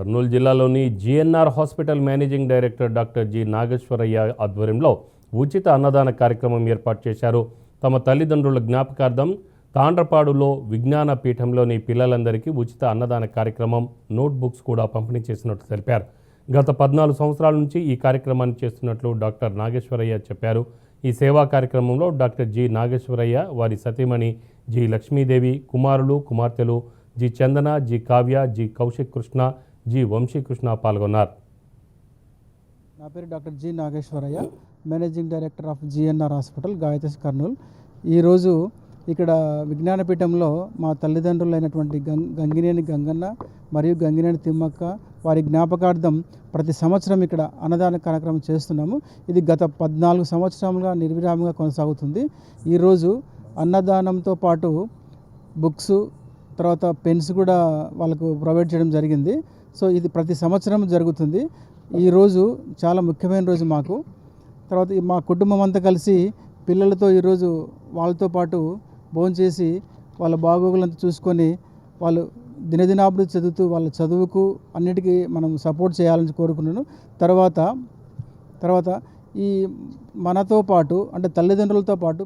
కర్నూలు జిల్లాలోని GNR hospital managing director doctor G Nageswarayya ఆధ్వర్యంలో ఉచిత అన్నదాన కార్యక్రమం ఏర్పాటు చేశారు. తమ తల్లిదండ్రుల జ్ఞాపకార్థం తాండ్రపాడులో విజ్ఞాన పీఠంలోని పిల్లలందరికీ ఉచిత అన్నదాన కార్యక్రమం నోట్బుక్స్ కూడా పంపిణీ చేసినట్లు తెలిపారు. గత 14 సంవత్సరాల నుంచి ఈ కార్యక్రమాన్ని చేస్తున్నట్లు డాక్టర్ నాగేశ్వరయ్య చెప్పారు. ఈ సేవా కార్యక్రమంలో డాక్టర్ జి నాగేశ్వరయ్య, వారి సతీమణి జి లక్ష్మీదేవి, కుమారులు కుమార్తెలు G Chandana, G Kavya, G Kaushik Krishna, G Vamsikrishna పాల్గొన్నారు. నా పేరు doctor G Nageswarayya, managing director of GNR hospital, Gayatri Kurnool. ఈరోజు ఇక్కడ విజ్ఞానపీఠంలో మా తల్లిదండ్రులైనటువంటి గంగినేని గంగన్న మరియు గంగినేని తిమ్మక్క వారి జ్ఞాపకార్థం ప్రతి సంవత్సరం ఇక్కడ అన్నదాన కార్యక్రమం చేస్తున్నాము. ఇది గత 14 సంవత్సరాలుగా నిర్విరామంగా కొనసాగుతుంది. ఈరోజు అన్నదానంతో పాటు బుక్స్, తర్వాత పెన్స్ కూడా వాళ్ళకు ప్రొవైడ్ చేయడం జరిగింది. సో ఇది ప్రతి సంవత్సరం జరుగుతుంది. ఈరోజు చాలా ముఖ్యమైన రోజు మాకు. తర్వాత మా కుటుంబం అంతా కలిసి పిల్లలతో ఈరోజు వాళ్ళతో పాటు భోంచేసి వాళ్ళ బాగోగులంతా చూసుకొని వాళ్ళు దినదినాభివృద్ధి చదువుతూ వాళ్ళ చదువుకు అన్నిటికీ మనం సపోర్ట్ చేయాలని కోరుకున్నాను. తర్వాత ఈ మనతో పాటు అంటే తల్లిదండ్రులతో పాటు